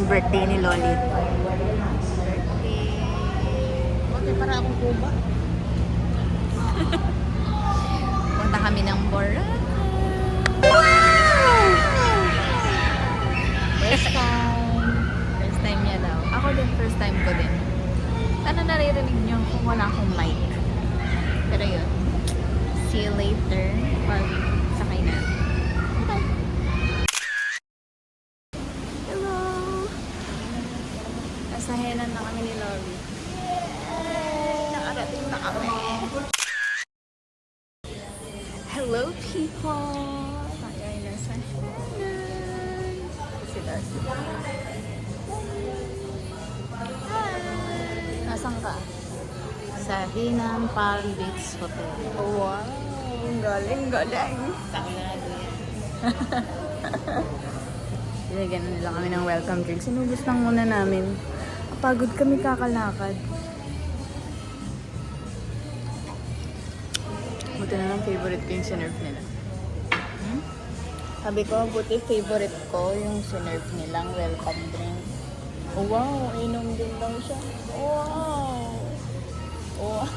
birthday ni Lolit. Okay, para akong kuba. Punta kami ng Boracay. First time. First time niya daw. Ako din, first time ko din. Sana naririnig niyo kung wala akong mic. Pero yun. See you later. Pag sakay na. Bye! Hello! Nasa henan na kami ni Lori. Nakarating na kami. Hello people! Tayo ay nasa henan. Sila. Nasaan ka? Sa Hinang Palm Beach Hotel. Wow, galing. Binigyan nila kami ng welcome drink. Sinubos lang muna namin. Pagod kami kakalakad. Buti na lang favorite ko yung sinerve nila. Sabi ko, buti favorite ko yung sinerve nilang welcome drink. Oh, wow, inom din lang siya. Wow! Wow!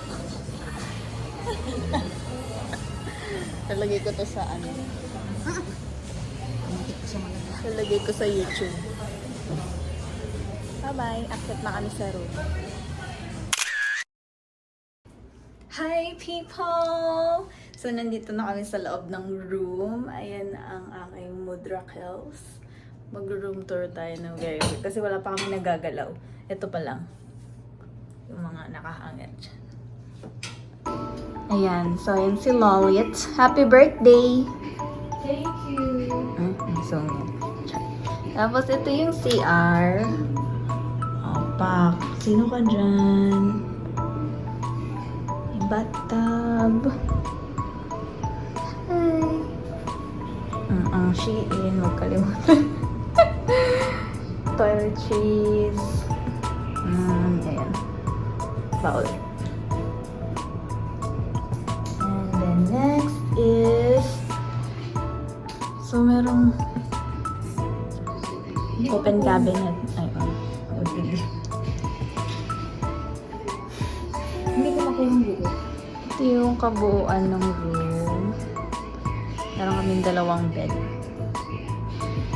Talagay ko to sa ano. Talagay ko sa YouTube. Bye-bye. Accept na kami sa room. Hi people! So, nandito na kami sa loob ng room. Ayan ang aking Mudra Hills. Mag-room tour tayo ng very quick. Kasi wala pa kami nagagalaw. Ito pa lang. Yung mga nakahangit dyan. Ayan. So, ayan si Lolit. Happy birthday! Thank you. So, tapos ito yung CR. Opak. Sino ka dyan? Yung bathtub. Hi. Ang Shein. Huwag kalimutan. Toiletries. Ayan. Bowl. And then next is so merong open cabinet. Ayun. Hindi ko makuha yung buo. Ito yung kabuuan ng room. Meron kaming dalawang bed.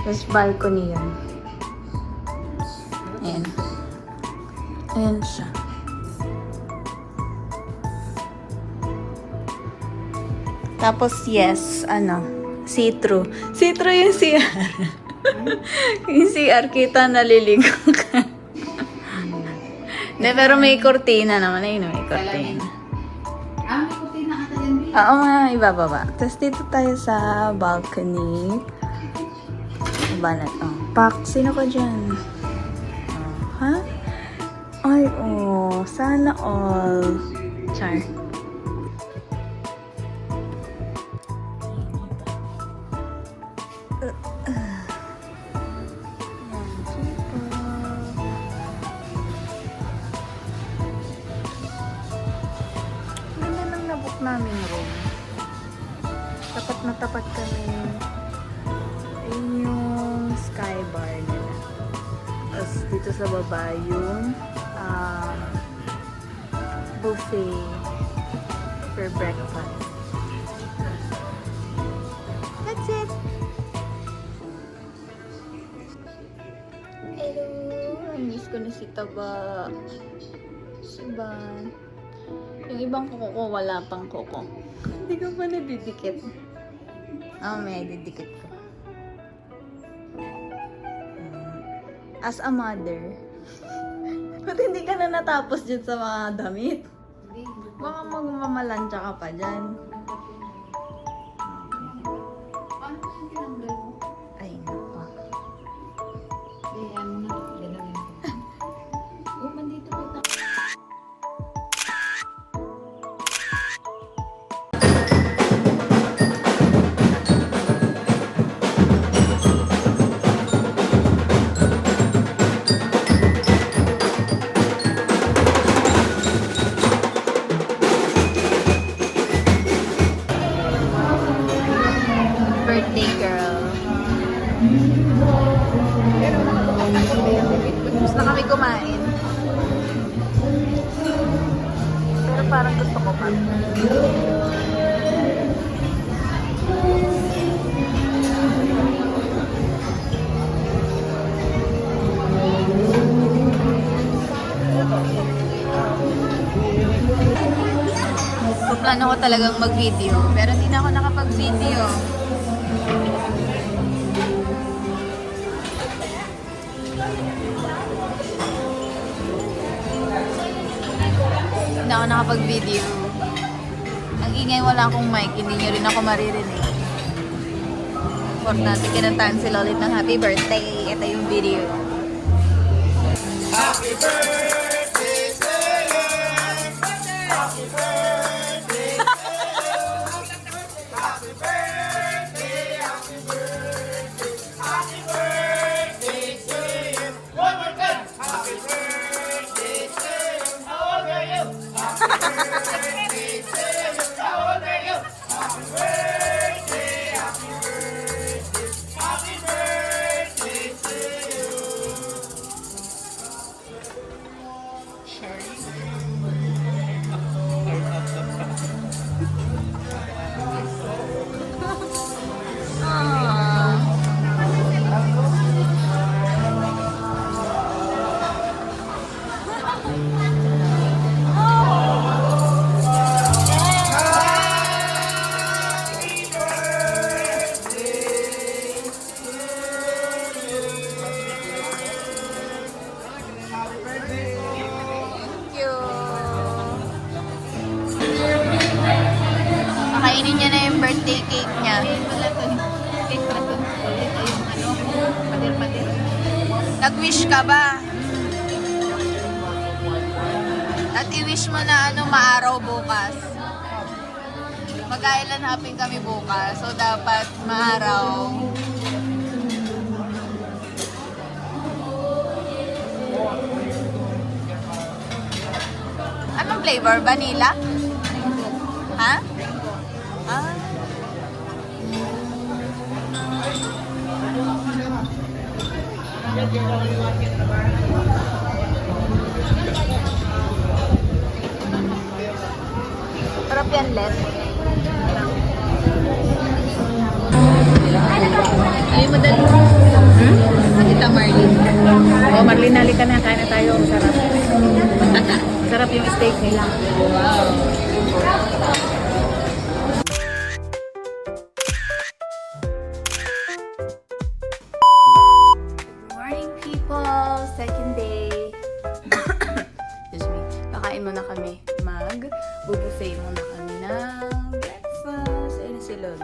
Tapos balcony yun. Ayan. Ayan siya. Tapos yes, see-through. See-through yung CR. Yung CR kita naliligo ka. Hindi, pero may kortina naman. Ayun, may kortina. May kutina ka tayo. Oo nga, ibababa. Tapos dito tayo sa balcony. Ba na to? Pak, sino ka dyan? Ha? Ay, sana all. Char. Ganda nang nabook namin room. Tapat na tapat kami. Ayun yung sky bar nila. Tapos dito sa baba yung buffet for breakfast. That's it! Hello! Miss ko na si Taba. Si Ban. Yung ibang kuko ko, wala pang kuko. Hindi ko pa nadidikit. May didikit ko. As a mother, ba't hindi ka na natapos dyan sa mga damit? Baka magmamalansya ka pa dyan. Paano ko yung tinanggal mo? Ay, nako. Ano na? Ganun yun. Mandito pa tayo. Birthday girl. parang gusto ko pa. So, plano ko talagang mag-video, pero hindi na ako nakapag-video. Hindi ako nakapag-video. Ang ingay, wala akong mic, hindi nyo rin ako maririnig. Importante, kinantaan sila ulit ng happy birthday. Ito yung video. Happy birthday to you. Happy birthday to you. Happy birthday, happy birthday, happy birthday to you. One more time. Happy birthday to you. How old are you? Happy birthday to you. How old are you? Happy birthday, happy birthday, happy birthday to you. Thank you. Makainin niya na yung birthday cake niya. Cake pala to. Ito yung ano, pader-pader. Nag-wish ka ba? At i-wish mo na ano, maaraw bukas. Mag-island hopping kami bukas. So, dapat maaraw. Anong flavor? Vanilla? Ha? Ah. Sarap yan, Les. Ay, madali. Nakita Marlene. Oh, Marlene, halika na. Kain na tayo. Sarap. Sarap yung steak nila. Wow. Good morning, people! Second day. Excuse me. Kakain muna kami. Mag-bubuffet muna kami ng breakfast. Ayun si Loli.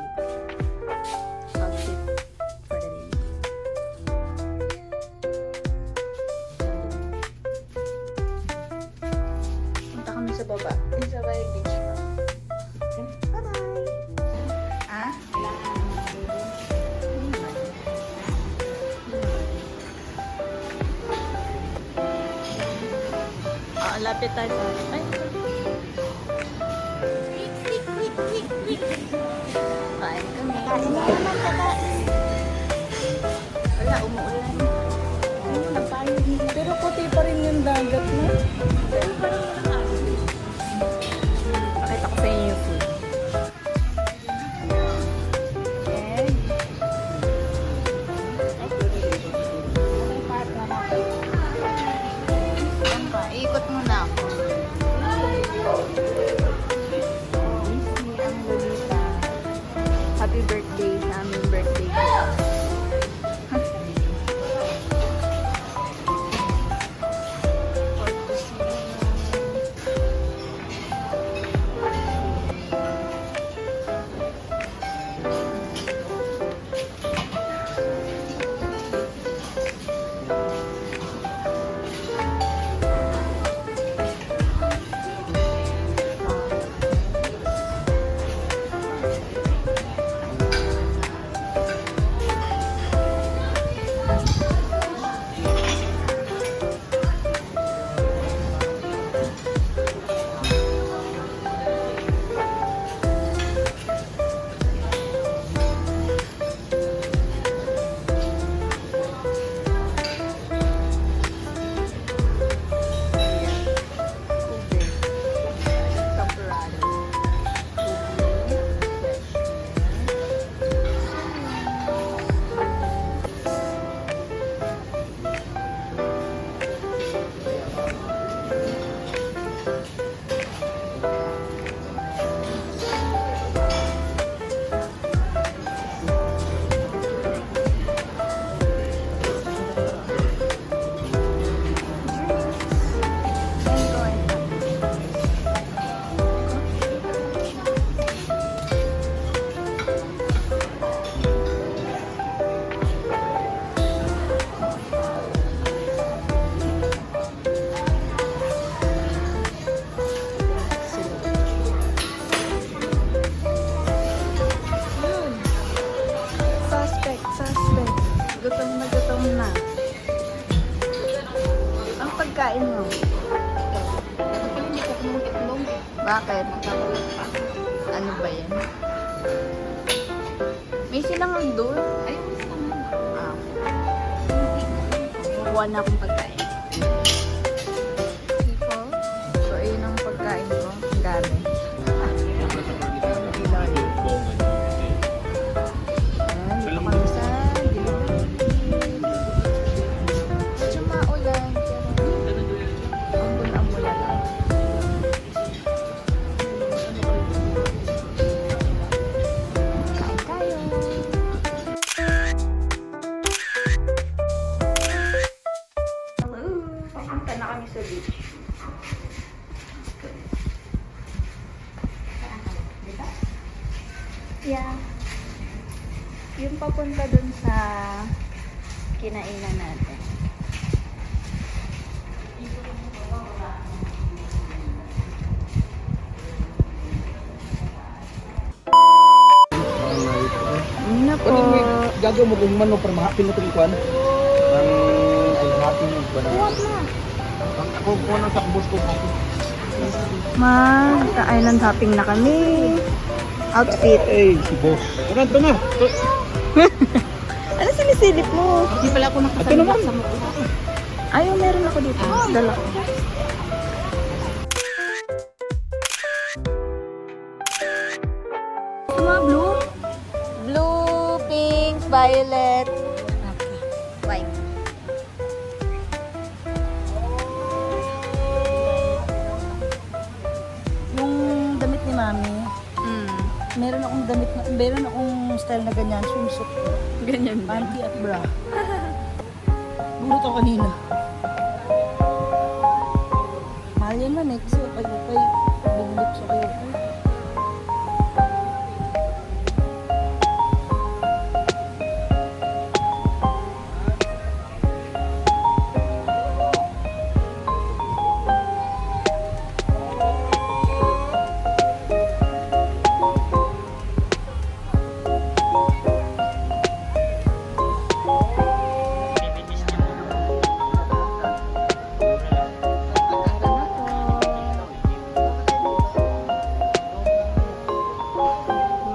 Outfit for the day. Punta kami sa baba. Sa Bay Beach pa. Bye-bye! Ah? Lapit tayo sa... Ay! Kain kami. Wala, umuulan. Ano, nagpayod nila. Pero puti pa rin yung dagat na. Pero parang nakakasip. Pakita ko sa inyo yung food. Egg. Ikot muna ako. Ang Lolita. Happy birthday sa aming birthday. Bakit? Ano ba yan? May silang doon. Ayaw mo sa naman. Ah. Kukuha na akong pagkain. People. So, ayun ang pagkain ko. Ang dami. Ayan, dito kami sa Dilaw. Medyo maulan. Pero ambon-ambulan lang. Kain tayo. Hello! Papunta na kami sa beach. Yeah. Yung papunta dun sa kinainan natin. Ano po? Gagaw mo kung mano para mahapin mo itong kwan. Ay, mahapin mo ba na? Ako po nang takbos ko po. Mag-island hopping na kami. Outfit. Eh, si boss. Ano ito na? Ano sinisilip mo? Hindi pala ako Ito naman. nakasalubak sa mukha. Ayaw, meron ako dito. Dala ko. Ito mga blue. Blue, pink, violet. White. Yung damit ni Mami, meron akong style na ganyan, swimsuit. Ganyan ba? Panty at bra. Bulot ako kanina. Mahal yan man eh, kasi upay-upay. Big lips upay-upay.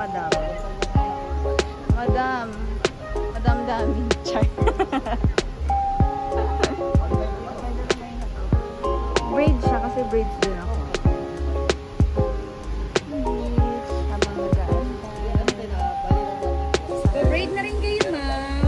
Madam. Madam. Madam dami. Char. Braid siya kasi braids din ako. Braids. Habang nag-aantay. Braid na rin kayo, ma'am.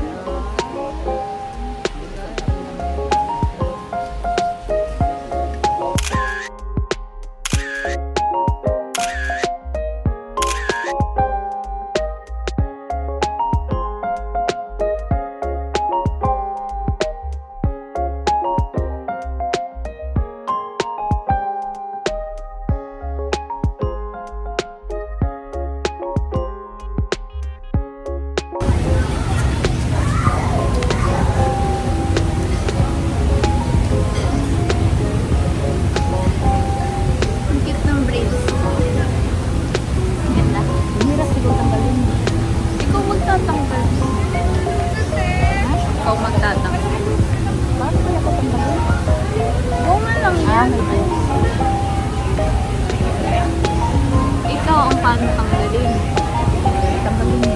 Ang cute ng braids. Ganda. Hirap siguro tanggalin. Ikaw magtatanggal. Ikaw magtatanggal. Paano kaya ko tanggalin? Oo nga lang yan. Ikaw ang paano tanggalin. Tanggalin mo.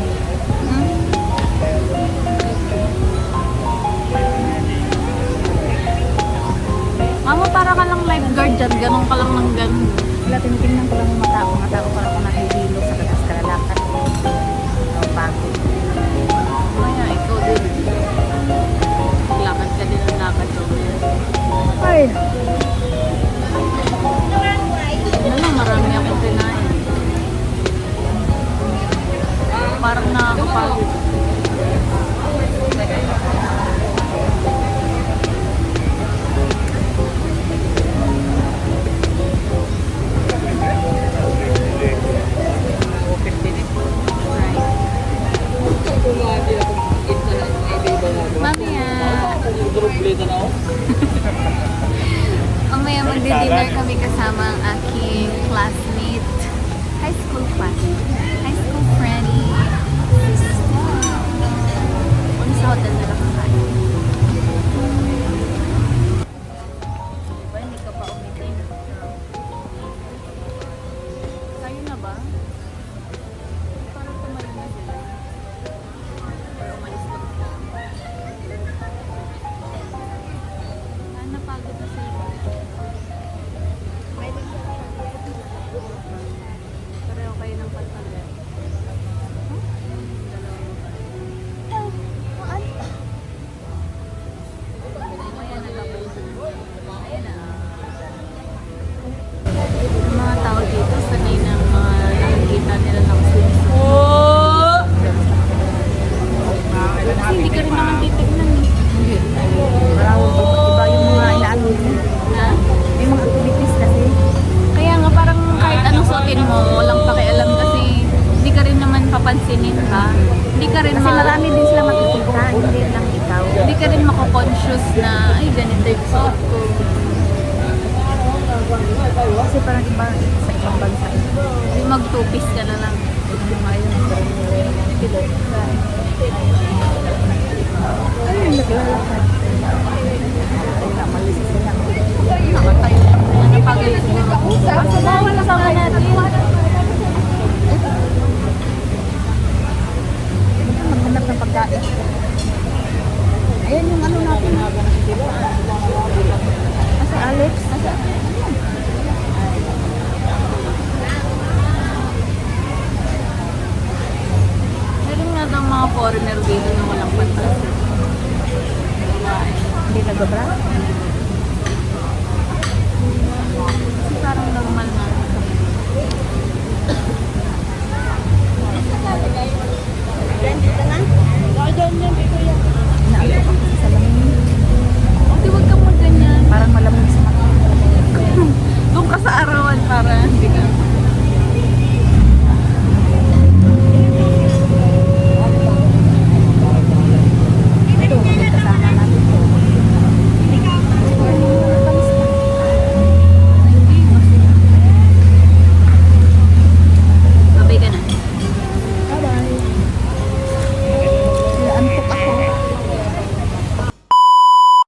Mama, para ka lang lifeguard dyan. Ganun ka lang ng ganun. Wala, tinitingnan ko lang yung mata ko. Mata ko para kung nakihilo sa katas karalakan. Ikaw, pagod. Maya, ikaw din. Maglakad ka din ang lakad ko. Ay! Ano lang, marami akong kinain. Parang nakakapagod. Mami, Pipis ka na lang. Ayun. Ayun, naglalakad. Nakamalis sila. Nakatayo. Napagalis sila. Asa ba? Kasama natin. Maghanap ng pagkain. Ayan yung ano natin. Asa Alex? Asa? Meron nga daw mga foreigner dito na walang pantas. Hindi nag-bra? Kasi parang normal na. Inaantok ako sa salamin. Di wag kang magganyan. Parang malamig sa mata. Doon ka sa arawan para hindi ka. Ito, may kasama natin po. Babay ka na. Bye-bye. Naantok ako.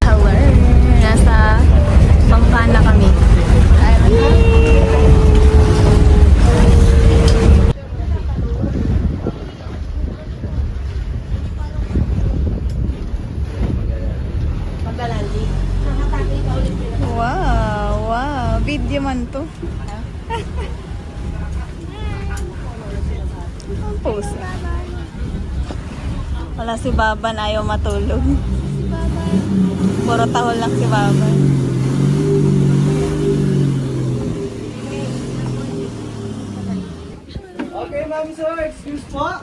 Hello. Nasa Bangkana kami. Wow, wow. Video man to. Ang pose. Wala si Baban, ayaw matulog. Puro tahol lang si Baban. Okay, ma'am sir, excuse po.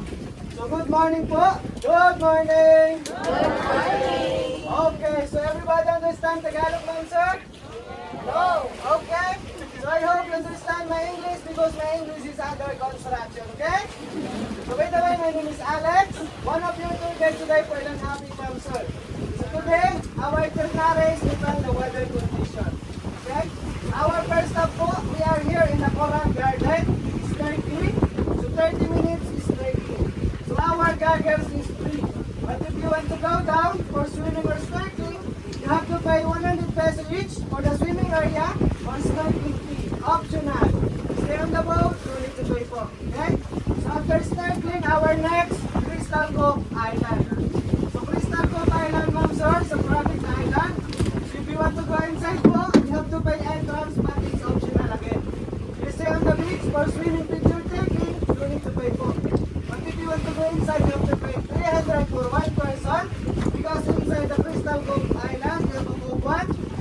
So good morning po. Good morning. Good morning. Okay, so everybody understand Tagalog, ma'am sir? No. Okay. So I hope you understand my English because my English is under construction, okay? So by the way, my name is Alex. One of your tour guides today for Ilan Happy, ma'am sir. So today, our itinerary is depend the weather condition. Okay? Our first stop po, we are here in the Coral Garden. It's Turkey. So 30 minutes is trekking. So our goggles is free. But if you want to go down for swimming or snorkeling, you have to pay 100 pesos each for the swimming area or snorkeling fee. Optional. Stay on the boat, you need to pay for. Okay? So after snorkeling, our next Crystal Cove Island. So Crystal Cove Island, ma'am sir, sa Province Island. So if you want to go inside po, you have to pay entrance, but it's optional again. You stay on the beach for swimming, picture taking, you need to pay for. But if you want to go inside, you have to pay 300 for one person. Because inside the Crystal Cove Island, you have to go 1,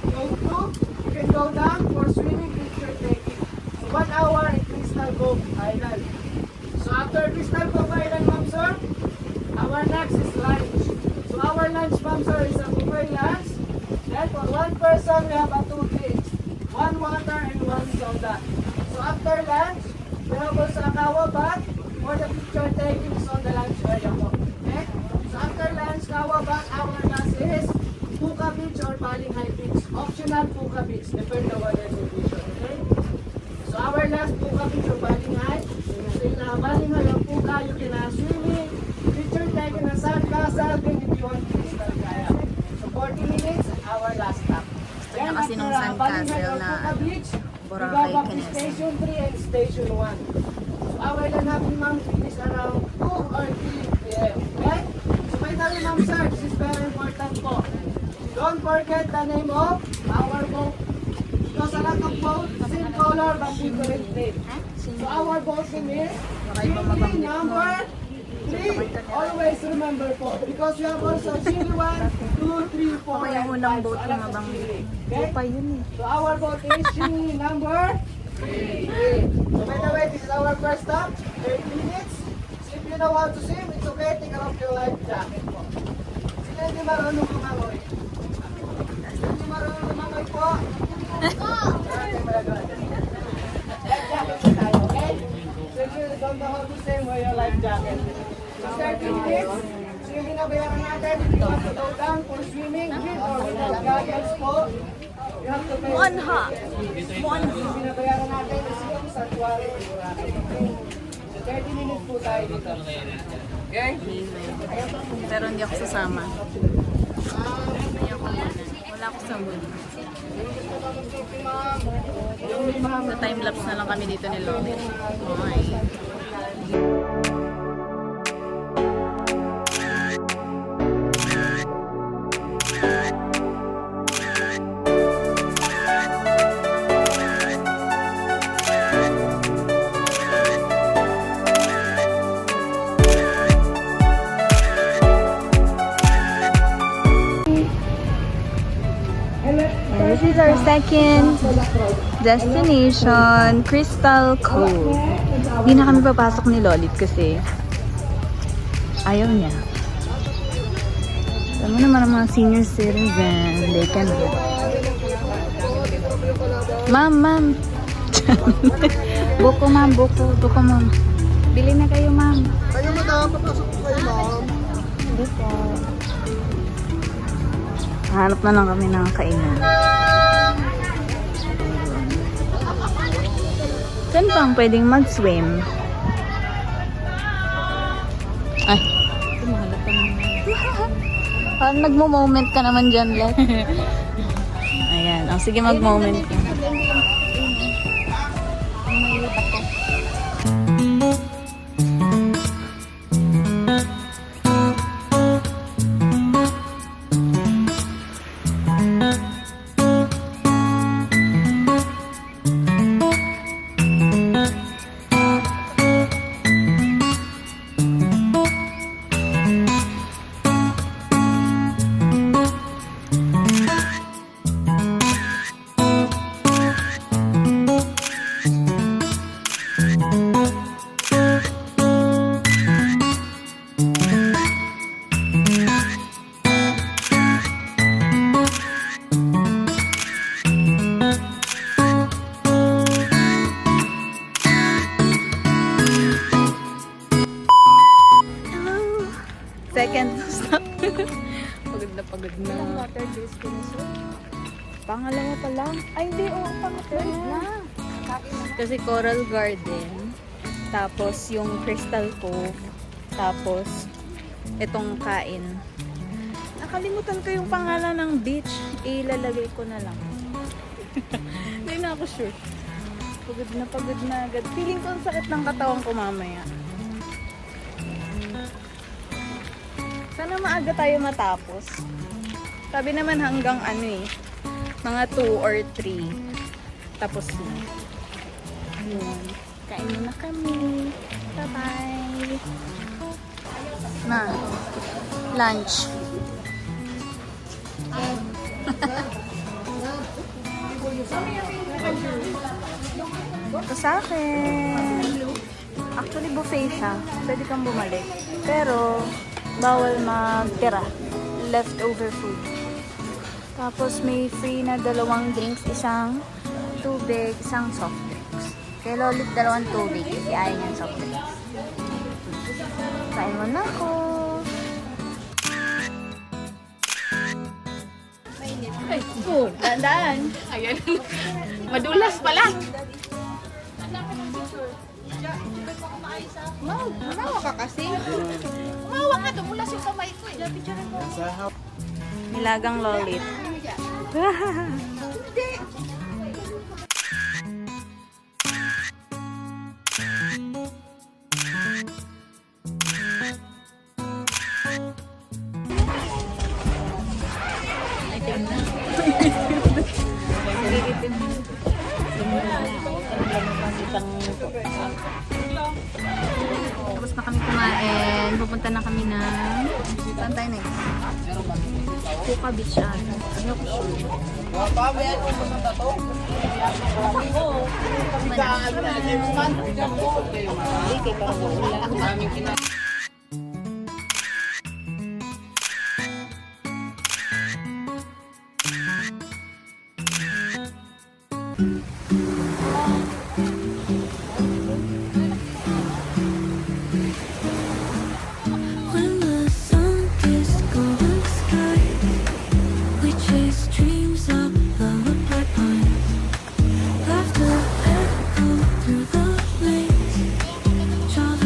go 2, you can go down for swimming, picture taking. So 1 hour in Crystal Cove Island. So after Crystal Cove Island, ma'am sir, our next is lunch. So our lunch, ma'am sir, is a buffet lunch. Then for one person, we have a 2 drinks. 1 water and 1 soda. So after lunch, we have also a kawa bath for the picture taking is on the lunch area po. Okay? So after lunch, kawa bath, our last is Puka Beach or Baling High Beach. Optional Puka Beach, depend on weather condition. Okay? So our last Puka Beach or Baling High. So in Baling High or Puka, you can swimming, picture taking a sandcastle, then if you want crystal kayak. So 40 minutes, our last stop. Gusto niya kasi nung sandcastle na Boracay Boracay Canal. Station 3 and Station 1. So our lanapin ma'am is around 2 or 3 p.m. Okay? So by the way ma'am sir, this is very important po. Don't forget the name of our boat. Because a lot of boats, same color but different name. So our boat name is Chili number 3. Always remember po. Because we have also Chili 1, 2, 3, 4, Ako yung unang boat na mabanggit. Okay? Pa yun eh. So our boat is Chili number 3. So by the way, this is our first stop. 30 minutes. So if you know how to swim, it's okay. Take off your life jacket po. Sino hindi marunong lumangoy? Hindi marunong lumangoy po. Okay, malagod. Life jacket po tayo, okay? So if you don't know how to swim, wear your life jacket. So 30 minutes. So yung binabayaran natin, if you want to go down for swimming, with or without goggles po, you have to pay. Monha. Yung binabayaran natin is yung sanctuary. 30 minutes po tayo dito. Okay? Pero hindi ako sasama. Wala ako sa mood. Sa time-lapse na lang kami dito ni Lomi. Okay. This is our second destination, Crystal Cove. Hindi na kami papasok ni Lolit kasi ayaw niya. Alam mo naman ang mga senior citizen, they can go. Ma'am. Buko ma'am, buko ma'am. Bili na kayo ma'am. Kayo madam, papasok po kayo ma'am. Buko. Hanap na lang kami ng kainan. Saan pang pwedeng mag-swim? Ay. Parang nagmo-moment ka naman dyan, Let. Ayan. Sige, mag-moment ka. Second stop. Pagod na. Water destination. Pangalawa pa lang. Ay, hindi. Pangatlo na. Kasi Coral Garden. Tapos yung Crystal Cove. Tapos itong kain. Nakalimutan ko yung pangalan ng beach. Ilalagay ko na lang. Hindi na ako sure. Pagod na agad. Feeling ko ang sakit ng katawan ko mamaya. Sana maaga tayo matapos. Sabi naman hanggang mga 2 or 3. Tapos na. Yun. Kain muna kami. Bye-bye. Na. Lunch. Ito sa akin. Actually, buffet siya. Pwede kang bumalik. Pero, bawal magtira. Leftover food. Tapos may free na 2 drinks, isang tubig, isang soft drinks. Kay Lolit 2 tubig kasi ayaw niyang soft drinks. Kain mo na ako. Ay, Dandaan. ayan. Madulas pala. Umawa ka kasi. Umawa nga, dumulas yung kamay ko eh. Nilagang Lolit. Tapos na kami kumain. Pupunta na kami na saan tayo next? Puka Beach ata. Ano ko sure. When the sun is golden sky, we chase dreams up the pipelines. Laughter echo through the lanes. Jaws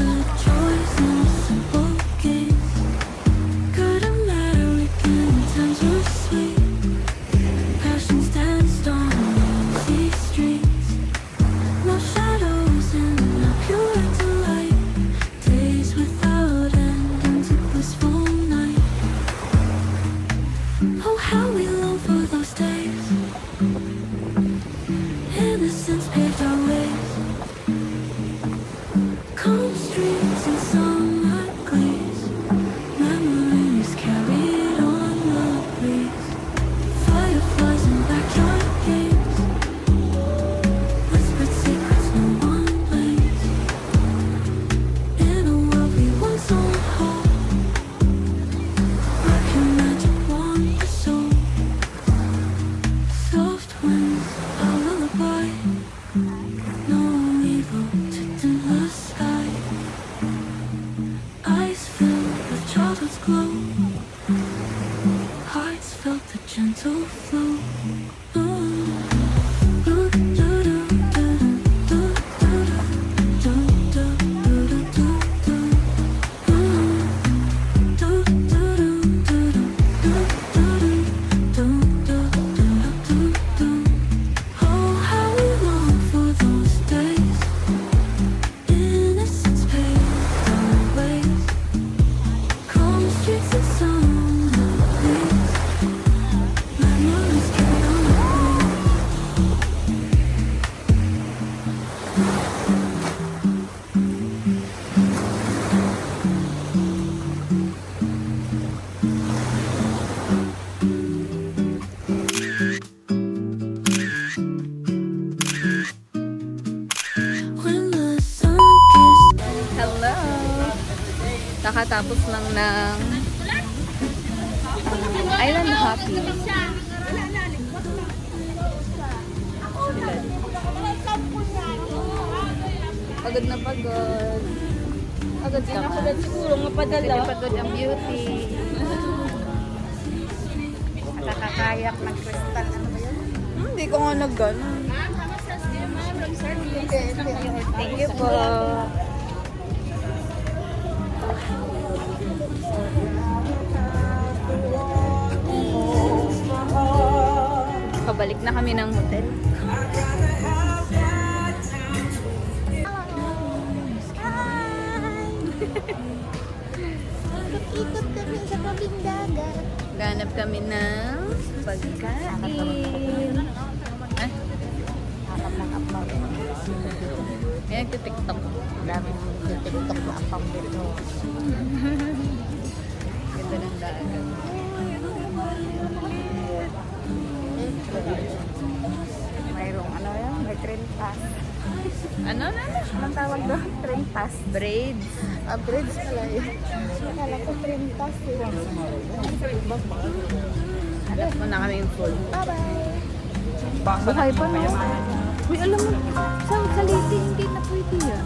Calm streets and sunlight glaze. Memories carried on the breeze. Fireflies and backyard games. Whispered secrets no one blames. In a world we once on hold. Where can magic wander so? Soft winds, a lullaby. No evil to dim the sky. Eyes filled with childhood's glow. Hearts felt the gentle flow. Oh, how we long for those days. Innocence paved our ways. Calm streets and sunlit breeze. Memories carried on the breeze. When the sun kissed. Hello! Nakatapos lang ng Island Hopping. Pagod na pagod. Pagod ka ba? Siguro mapadala. Pinapagod ang beauty. Nakakayak ng kristal. Ano ba yun? Hindi ko nga nag-ganon. Thank you po. Pabalik na kami ng hotel. Ikot kami sa tabing dagat. Ganap kami ng pagkain. Ah, Harap ng apang. kaya nagtitiktok. Daming TikTok na apang dito. Ganda ng dagat. Mayroong ano yan? May train pass. Ano na? Anong tawag doon? Train pass. Braids. Bridge pala yun. Akala ko train pass eh. Hanap mo na kami yung full. Bye-bye! Buhay pa no? Uy, alam mo, sa Leyte, hindi na pwede yan.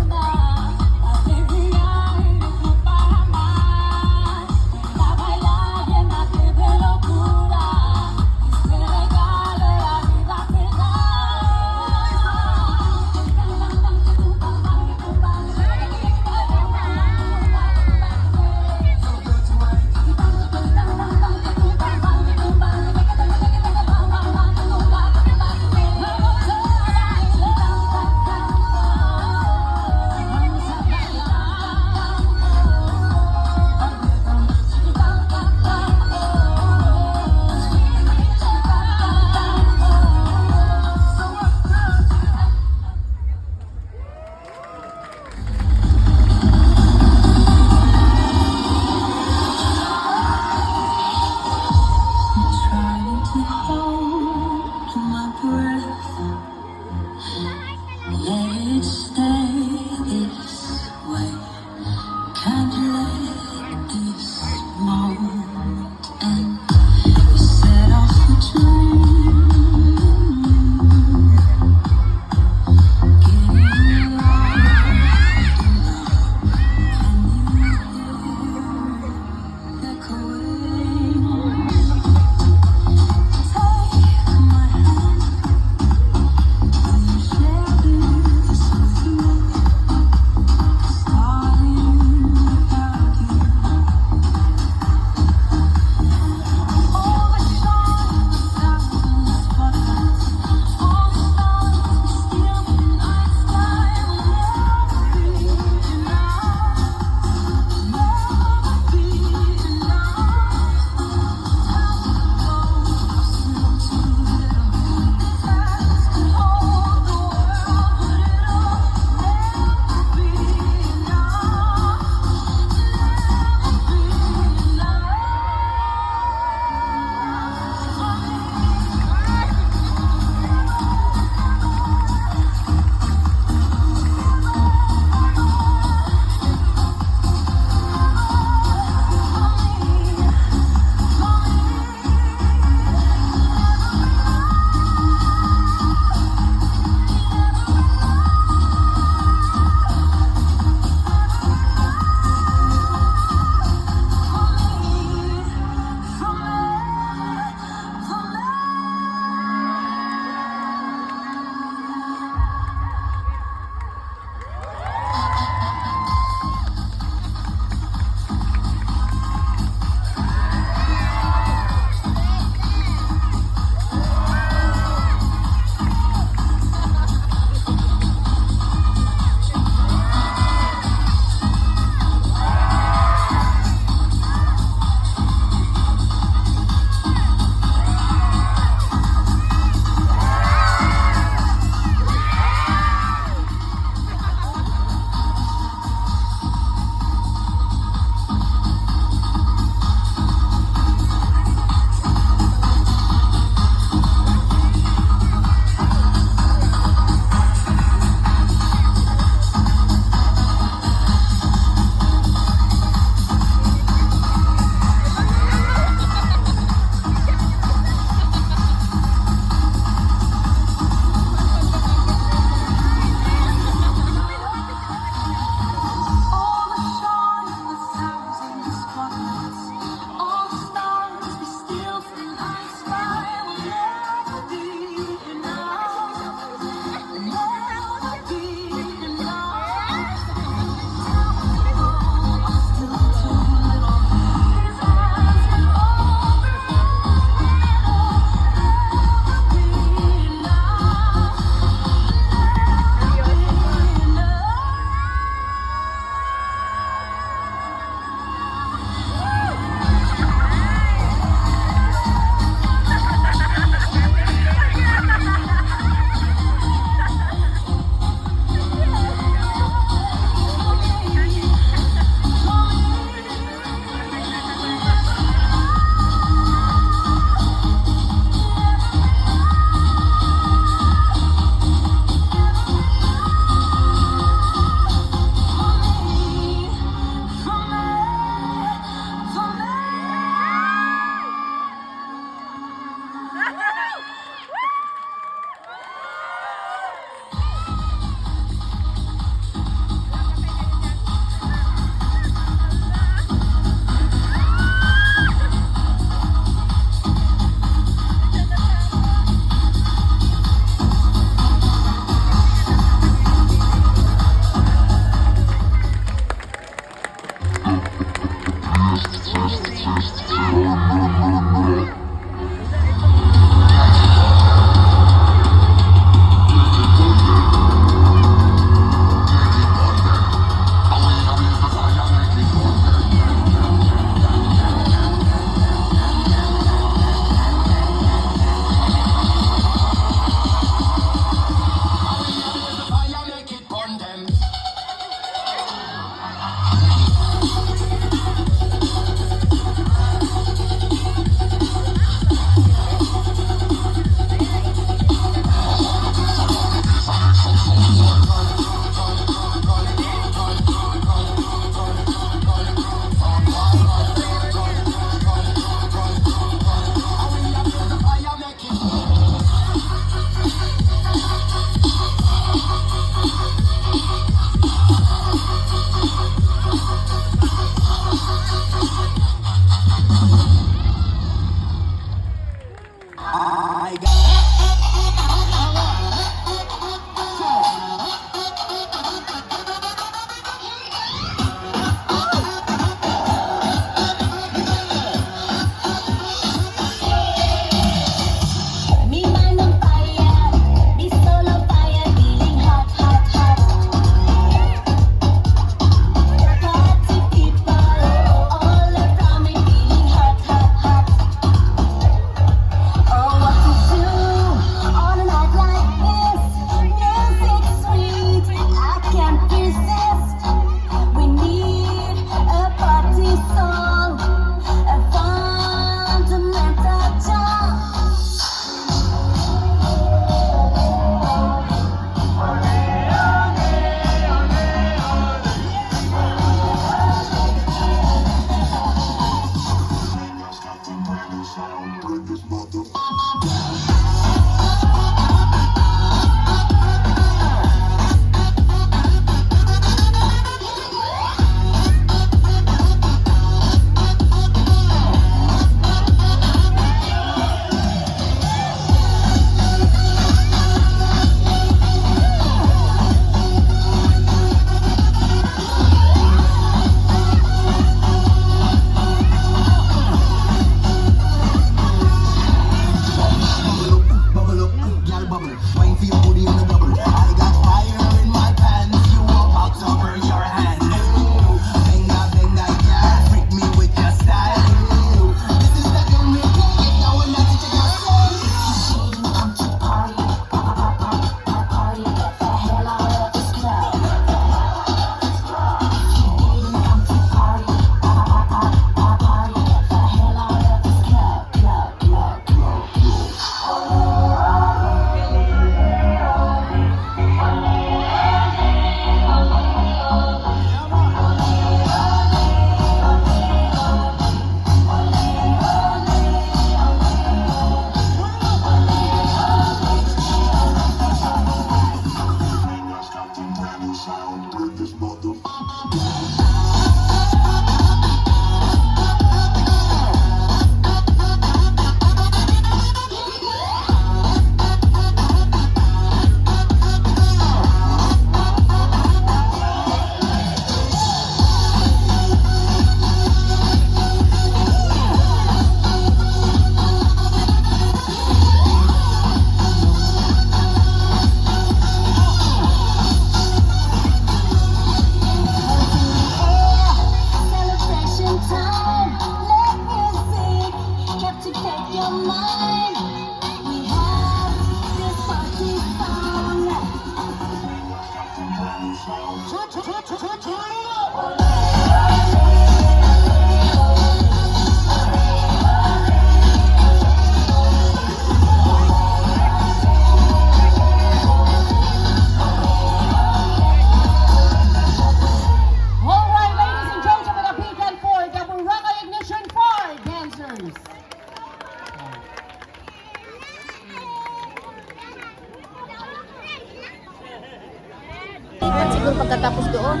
siguro pagkatapos doon.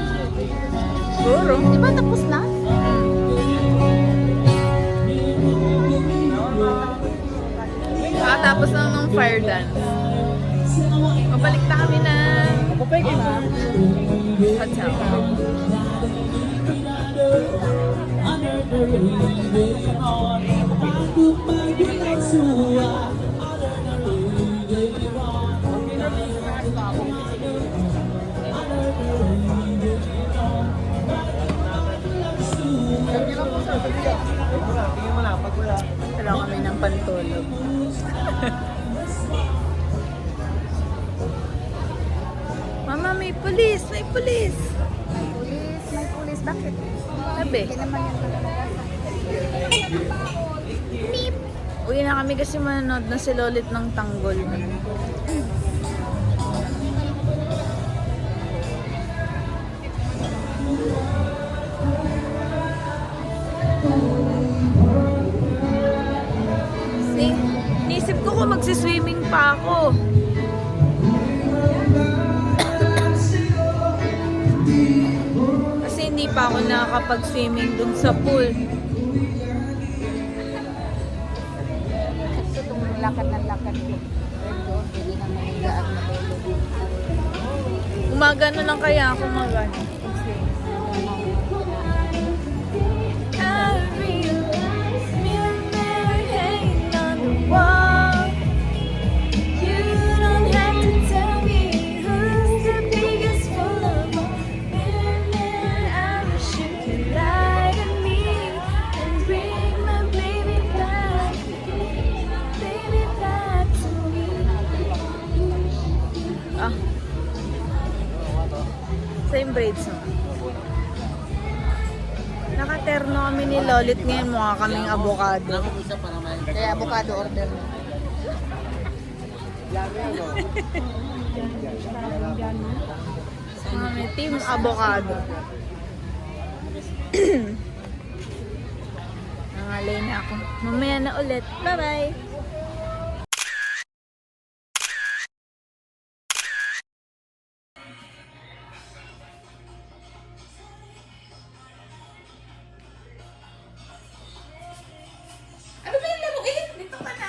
Siguro. Di ba tapos na? Tapos lang ng fire dance. Pabalik na kami ng hotel. Wala kami ng pantulog. Mama, may pulis! May pulis! May pulis. Bakit? Sabi. Hindi naman yan talaga. Uwi na kami kasi manonood na si Lolit ng Tanggol. Nisip ko kung magsiswimming pa ako. Kasi hindi pa ako nakakapag-swimming dun sa pool. Ito itong lakad ng lakad ko. Doon, hindi na mahigaan na tulog. Umagano lang kaya ako magano. Same braids mo. Nakaterno kami ni Lolit ngayon. Mukha kaming abogado. Kaya avocado order mo. Kami team abogado. Nangalay na ako. Mamaya na ulit. Bye-bye! Ano ba yung laro? Dito ka na!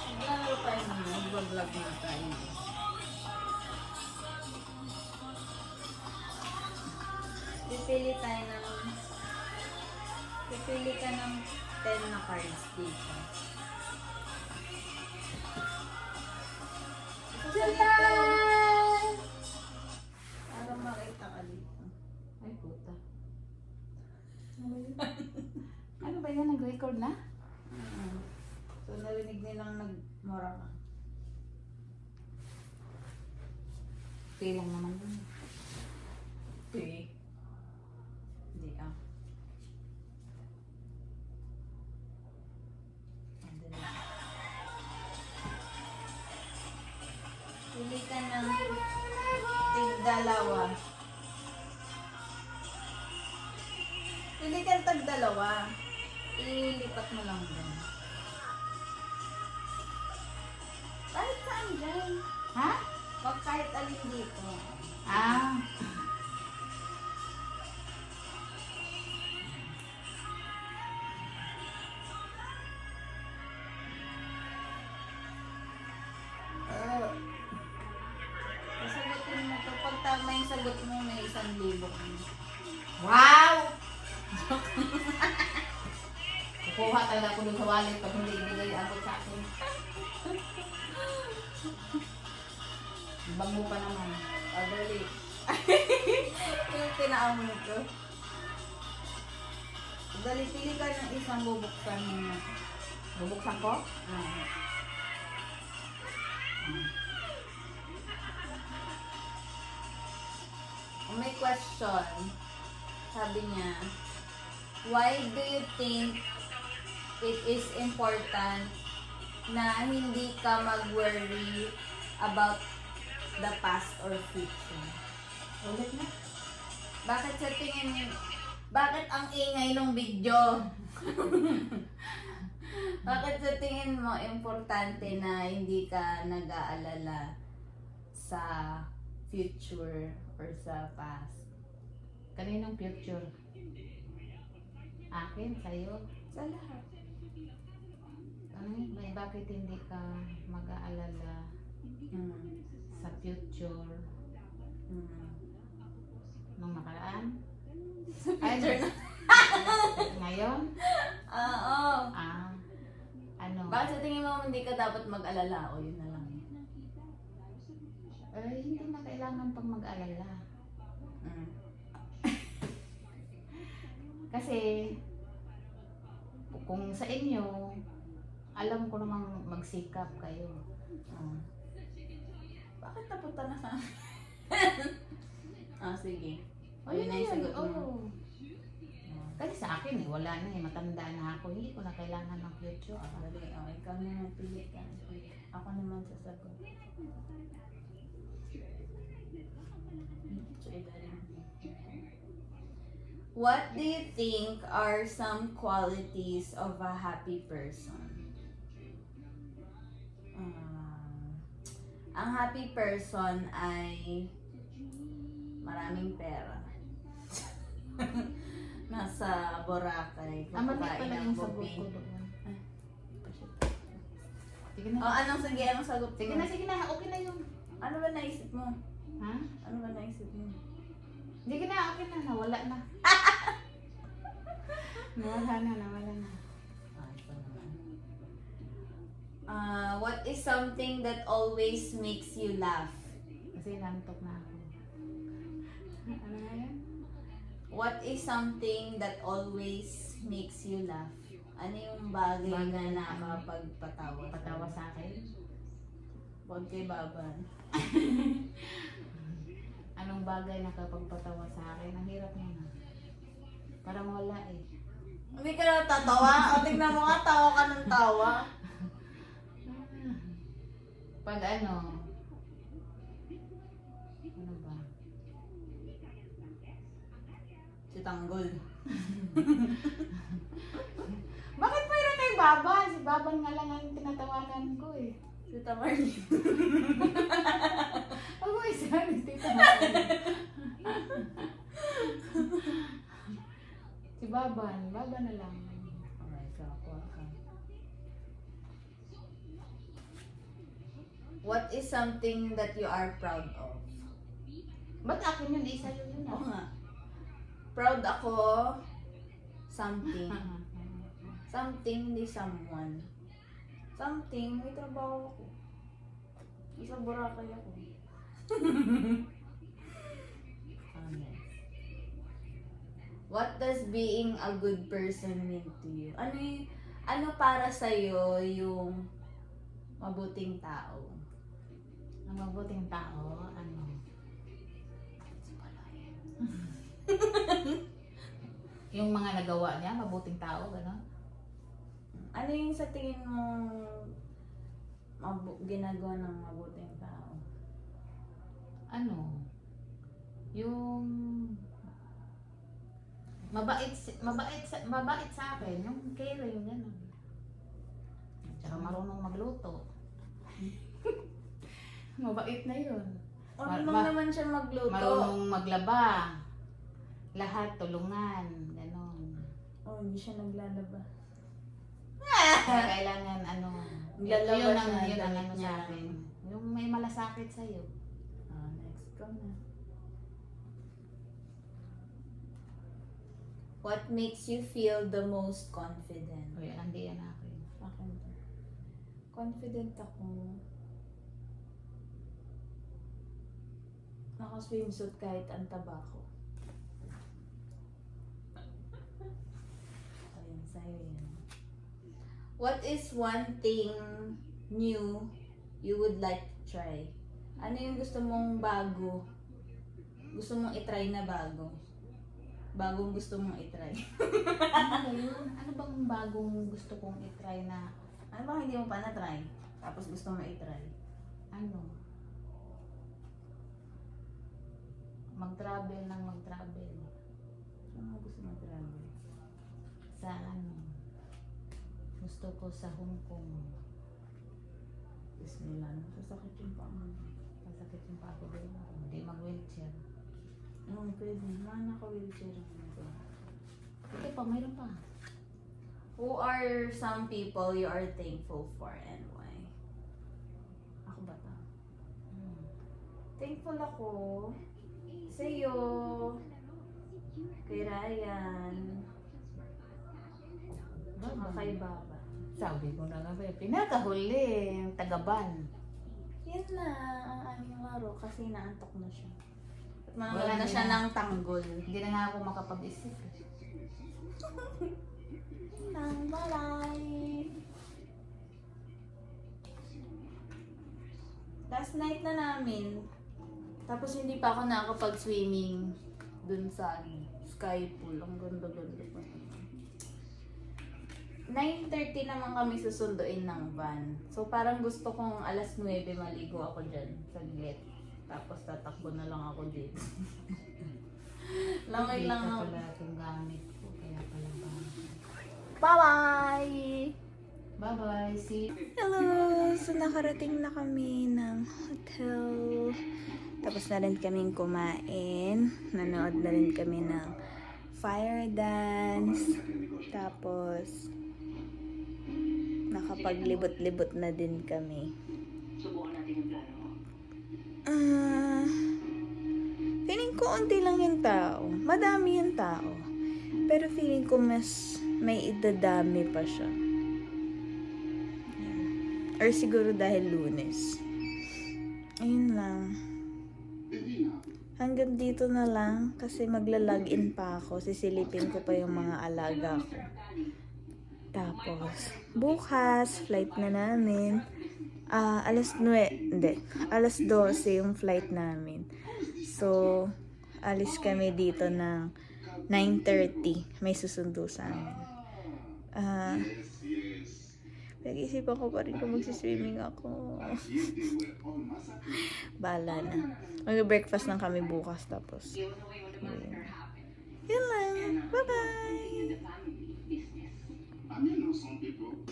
Maglaro tayo na. Mag-vlog na tayo. Pipili tayo ng... Pipili ka ng 10 na cards dito. Jalan! Para makita ka dito. Ay, puta. Ano ba yan? Nag-record na? So, narinig nilang nagmora ka. Pilang naman yun. Hindi ah. Pili ka ng tig-dalawa. Pili ka ng tag-dalawa. Ilipat mo lang doon. Kahit saan dyan. Ha? Wag kahit alin dito. Ah. Sagutin mo to. Pag tama yung sagot mo, may 1,000 ka. Wow! Kukuha talaga ako dun sa wallet pag hindi ibigay abot sa akin. Bango pa naman. Dali. Yung pinaamon ko. Dali, pili ka ng isang bubuksan mo. Bubuksan ko? May question. Sabi niya, why do you think it is important na hindi ka mag-worry about the past or future? Ulit na. Bakit sa tingin, bakit ang ingay ng video? Bakit sa tingin mo importante na hindi ka nag-aalala sa future or sa past? Kaninong future? Akin, sa'yo? Sa lahat. Ano yun? Bakit hindi ka mag-aalala Mm. sa future Mm. nung nakaraan? Future na. Ngayon? Oo. Ano? Bakit sa tingin mo hindi ka dapat mag-alala? O yun na lang. Hindi na kailangan pang mag-alala. Mm. Kasi, kung sa inyo, alam ko namang magsikap kayo. Bakit napunta na sa sige. O yun na Ayun yung sagot mo. oo. Kasi sa akin wala na matanda na ako. Hindi ko na kailangan ng future. Dali, ikaw na pili ka. Ako naman sasagot. What do you think are some qualities of a happy person? Ang happy person ay maraming pera. Nasa Boracay. Mali kumakain pala ng yung sagot buffet. ko doon. Ay, Sige na. anong sagot Sige mo? na, sige na. Okay na yun. Ano ba naisip mo? Ha? Ano ba naisip mo? Sige na, okay na. Nawala na. Nawala na. Ito naman. What is something that always makes you laugh? Kasi nantok na ako. Ano nga yan? What is something that always makes you laugh? Ano yung bagay na nakakapagpatawa? Patawa sa akin. Huwag kay Baban. Anong bagay na kapag patawa sa akin? Ang hirap mo na. Parang wala eh. Hindi ka na tatawa? O tignan mo nga, tawa ka ng tawa. Pag ano ba? Si Tanggol. Bakit mayroon kay Baban? Si Baban nga lang ang tinatawanan ko eh. Si Tamarlene. Ako isa ni Tita Marlene. Si Baban na lang. Okay, kakuha ka. What is something that you are proud of? Ba't akin yun? Isa yun Oo ah. nga. Proud ako something. Something, hindi someone. Something, may trabaho ako. Isa Boracay ako. What does being a good person mean to you? Ano para sa'yo yung mabuting tao? Ang mabuting tao, ano? Yung mga nagawa niya, mabuting tao, gano'n? Ano yung sa tingin mo ginagawa ng mabuting tao? Ano? Yung mabait sa akin, yung caring, gano'n. Tsaka marunong magluto. Mabait na yun. Marunong naman siya magluto. Marunong maglaba. Lahat tulungan, gano'n. Hindi siya naglalaba. Kaya kailangan ano, Naglalaba yun siya, ang damit ano niya. sa akin. Yung may malasakit sa'yo. Next ko na. What makes you feel the most confident? O yan, hindi yan akin. Akin to. Confident ako. Naka-swimsuit kahit ang taba ko. Ayun, sa'yo yan. What is one thing new you would like to try? Ano yung gusto mong bago? Gusto mong itry na bago? Bagong gusto mong itry? Ano ba yun? Ano bang bagong gusto kong itry na, Ano bang hindi mo pa na-try? Tapos gusto mo itry? ano? Mag-travel ng mag-travel. Ano mo gusto mo travel? Sa ano? Gusto ko sa Hong Kong. Disneyland. Sasakit yung paa mo. Masakit yung paa ko doon. Hindi mag-wheelchair. Pwede. Mga naka-wheelchair ako. Ito pa, mayroon pa. Who are some people you are thankful for and why? Ako ba ta? Thankful ako sa'yo, kay Ryan, tsaka kay Baba. Sabi ko na nga ba, pinakahuli, yung tagaban. Yan na ang aming laro kasi naantok na siya. At Wala wala na na siya yan. ng tanggol. Hindi na nga ako makapag-isip. Nang balay. Last night na namin. Tapos hindi pa ako nakakapag-swimming dun sa sky pool. Ang ganda-ganda pa. 9:30 naman kami susunduin ng van. So parang gusto kong alas 9 maligo ako dyan sa gate. Tapos tatakbo na lang ako dito. Lamay lang Dito ako. pala itong gamit ko, kaya pala ba. Bye-bye! Bye-bye, see. Hello! So nakarating na kami ng hotel. Tapos na rin kaming kumain. Nanood na rin kami ng fire dance. Tapos nakapaglibot-libot na din kami. Feeling ko unti lang yung tao. Madami yung tao. Pero feeling ko mas may idadami pa siya. Yan. Or siguro dahil Lunes. Ayun lang. Hanggang dito na lang kasi magla-login pa ako. Sisilipin ko pa yung mga alaga ko. Tapos, bukas, flight na namin. Alas 12 yung flight namin. So, alis kami dito ng 9:30. May susundo sa amin. Nag-isipan ko pa rin kung magsiswimming ako. Bahala na. Mag-breakfast lang kami bukas tapos. Yun lang. Bye-bye!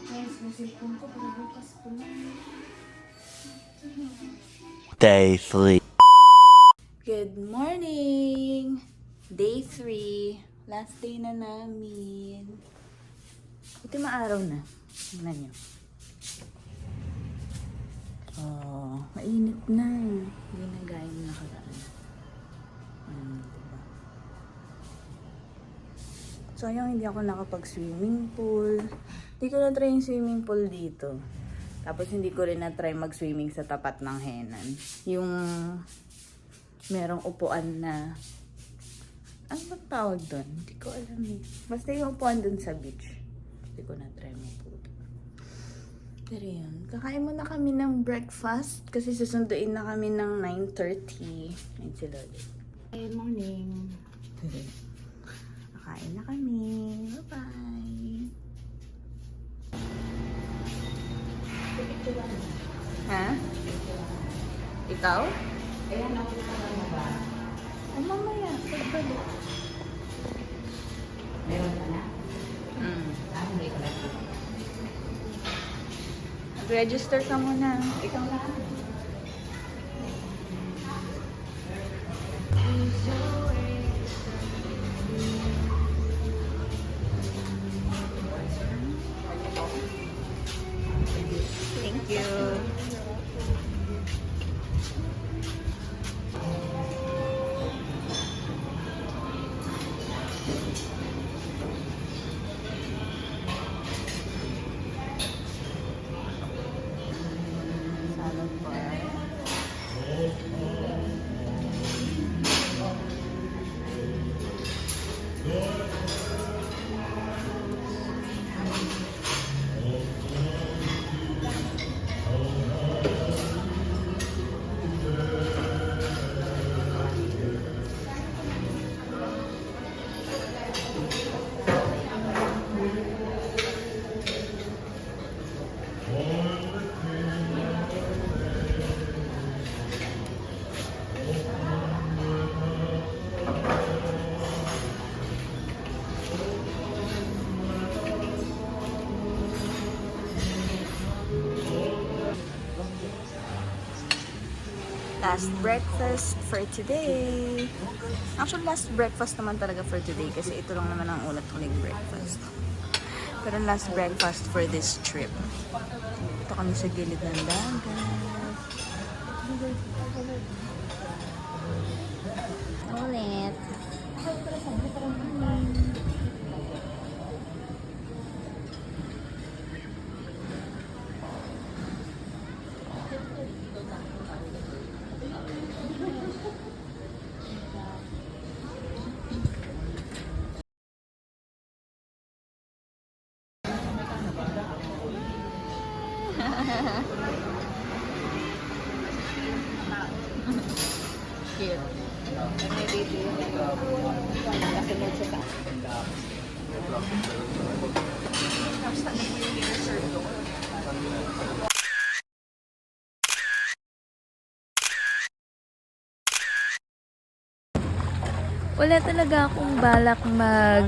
Guys, nasipon ko para bukas ko na. Day 3. Good morning! Day 3. Last day na namin. Ito maaraw na. Tingnan nyo. Oh, mainit na. Hindi na gaya ng nakaraan. Diba? Sayang hindi ako nakapag-swimming pool. Hindi ko na-try yung swimming pool dito. Tapos hindi ko rin na-try mag-swimming sa tapat ng Henan. Yung merong upuan na ano ba tawag doon? Hindi ko alam eh. Basta yung upuan doon sa beach. Hindi ko na-try mo po doon. Pero yun, kakain muna kami ng breakfast kasi susunduin na kami ng 9:30. Ayun si Loli. Good morning. Kakain na kami. Bye-bye. Ha? Ikaw? Ayan, ako na ba? Ay, mamaya. Pagbalik. Meron ka na? Hindi ko na. Register ka muna. Ikaw na. Thank you. Salad bar. Last breakfast for today. Actually, last breakfast naman talaga for today kasi ito lang naman ang ulit-uling breakfast. Pero last breakfast for this trip. Ito kami sa gilid ng dagat. Ulit. Cute. Kasunod siya sa wala talaga akong balak mag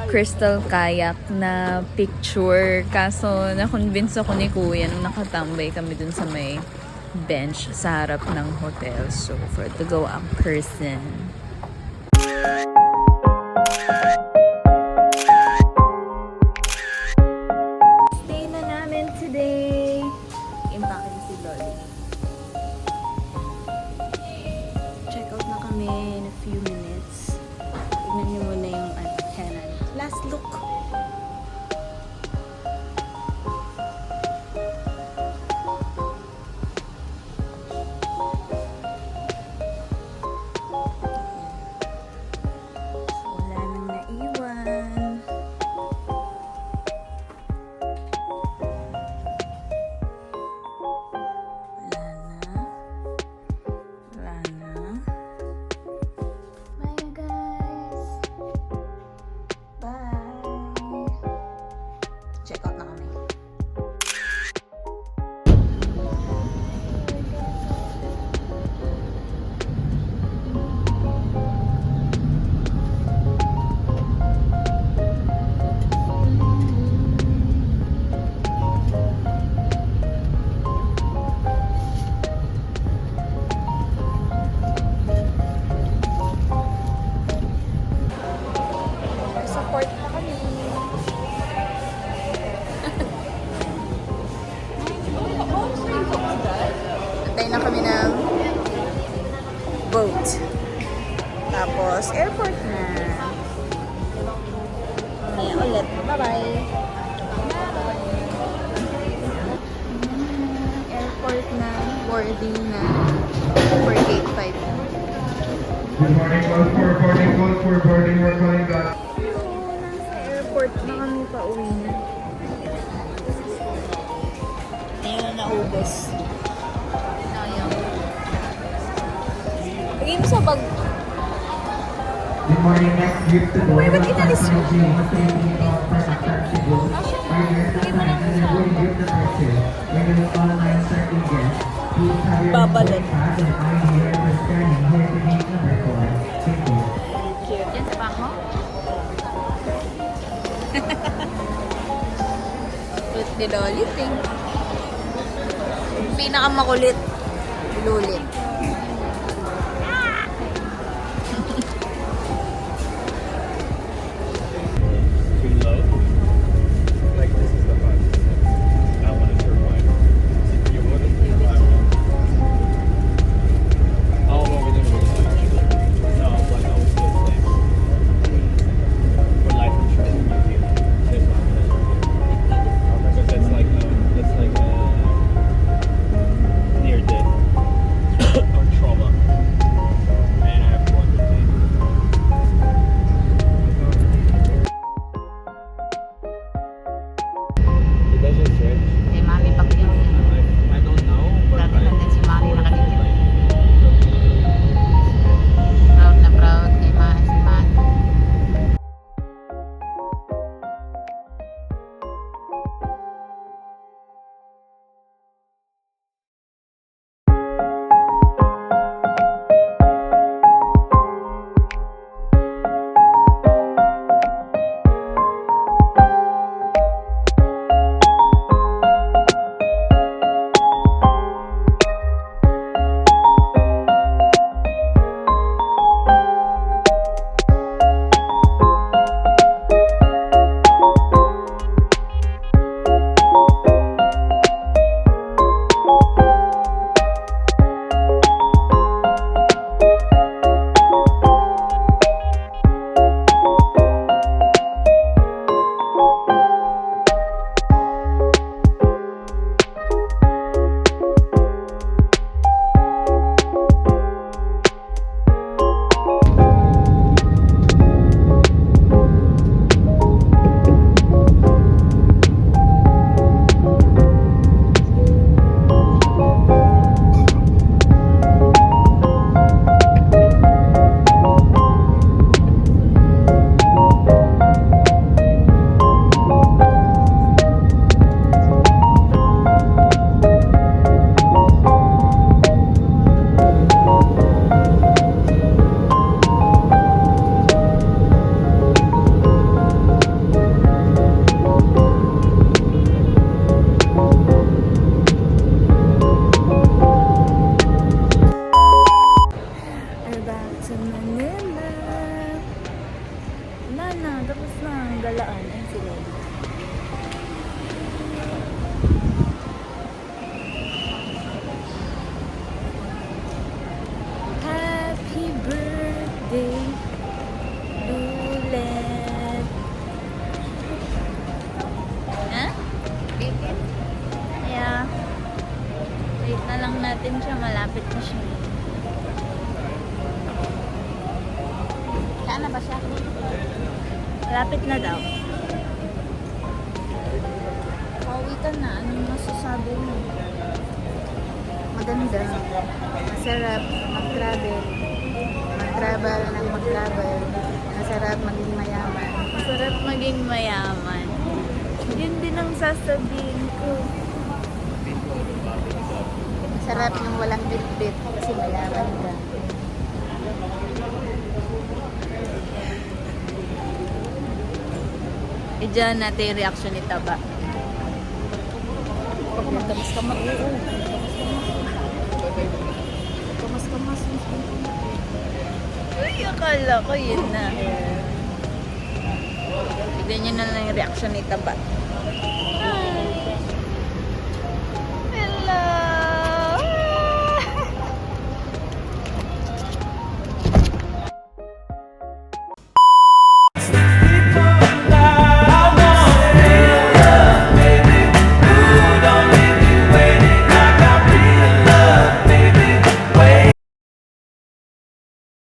crystal kayak na picture. Kaso na-convince ako ni Kuya nung nakatambay kami dun sa may bench sa harap ng hotel. So, for to go ang person. Stay na namin today. Impake si Loli. Check out na kami in a few minutes. Tignan niyo muna yung tenant. Last look. Wala nang naiwan. Wala na. Bye na guys. Bye. Check out na kami. Support na kami. Antay na kami ng boat. Tapos, airport na. Ngayon ulit. Bye-bye. Airport na. Boarding na. For gate 5. Good morning, code for boarding, we're calling back. Sa airport na kami pa uwi na. Ayun na naubos. Sayang. Lagay mo sa bag. Good morning, next group to Uy, ba't inalis mo? Babalot. Cute yan sa bako. Kulit ni Loli, pink. Pinakamakulit. Lulit. Too low. Like this is the fun. That one is turbine. You want it? All over there with the no, but I was still saying. For life insurance, you can this one. Because that's like near death. na lang natin siya. Malapit na siya. Saan na ba siya? Malapit na daw. Pawitan na. Anong masasabi mo? Maganda. Masarap mag-travel. Mag-travel ng mag-travel. Masarap maging mayaman. Masarap maging mayaman. Yun din ang sasabihin ko. Masarap yung walang bitbit kasi mayaman ka. Diyan natin yung reaction ni Taba. Tamas ka mag-uo. Tamas ka mas. Uy, akala ko yun na. Tignan nyo na lang yung reaction ni Taba.